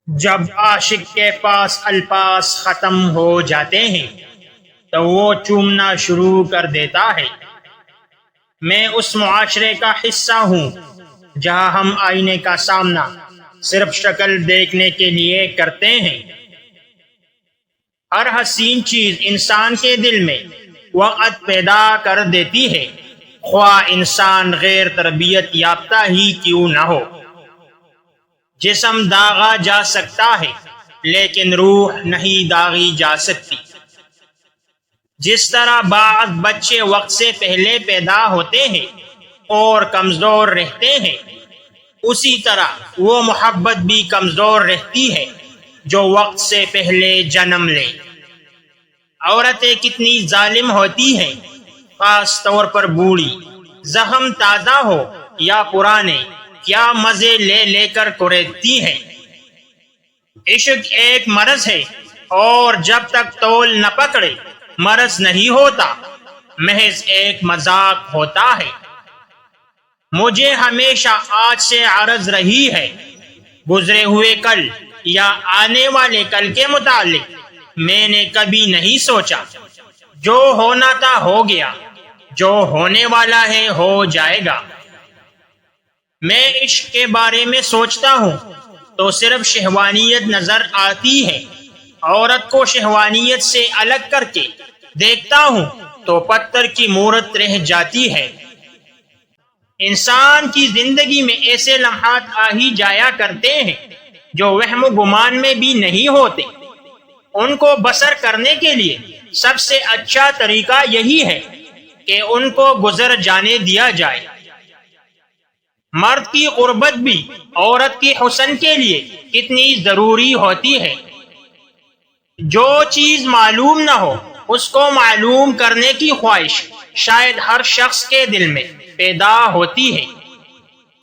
جب عاشق کے پاس الفاظ ختم ہو جاتے ہیں تو وہ چومنا شروع کر دیتا ہے۔ میں اس معاشرے کا حصہ ہوں جہاں ہم آئینے کا سامنا صرف شکل دیکھنے کے لیے کرتے ہیں۔ ہر حسین چیز انسان کے دل میں وقت پیدا کر دیتی ہے، خواہ انسان غیر تربیت یافتہ ہی کیوں نہ ہو۔ جسم داغا جا سکتا ہے لیکن روح نہیں داغی جا سکتی۔ جس طرح بعض بچے وقت سے پہلے پیدا ہوتے ہیں اور کمزور رہتے ہیں، اسی طرح وہ محبت بھی کمزور رہتی ہے جو وقت سے پہلے جنم لے۔ عورتیں کتنی ظالم ہوتی ہیں، خاص طور پر بوڑھی، زخم تازہ ہو یا پرانے، کیا مزے لے لے کر کریدتی ہیں۔ عشق ایک مرض ہے اور جب تک تول نہ پکڑے مرض نہیں ہوتا، محض ایک مذاق ہوتا ہے۔ مجھے ہمیشہ آج سے عرض رہی ہے، گزرے ہوئے کل یا آنے والے کل کے متعلق میں نے کبھی نہیں سوچا۔ جو ہونا تھا ہو گیا، جو ہونے والا ہے ہو جائے گا۔ میں عشق کے بارے میں سوچتا ہوں تو صرف شہوانیت نظر آتی ہے۔ عورت کو شہوانیت سے الگ کر کے دیکھتا ہوں تو پتھر کی مورت رہ جاتی ہے۔ انسان کی زندگی میں ایسے لمحات آ ہی جایا کرتے ہیں جو وہم و گمان میں بھی نہیں ہوتے۔ ان کو بسر کرنے کے لیے سب سے اچھا طریقہ یہی ہے کہ ان کو گزر جانے دیا جائے۔ مرد کی قربت بھی عورت کی حسن کے لیے کتنی ضروری ہوتی ہے۔ جو چیز معلوم نہ ہو اس کو معلوم کرنے کی خواہش شاید ہر شخص کے دل میں پیدا ہوتی ہے۔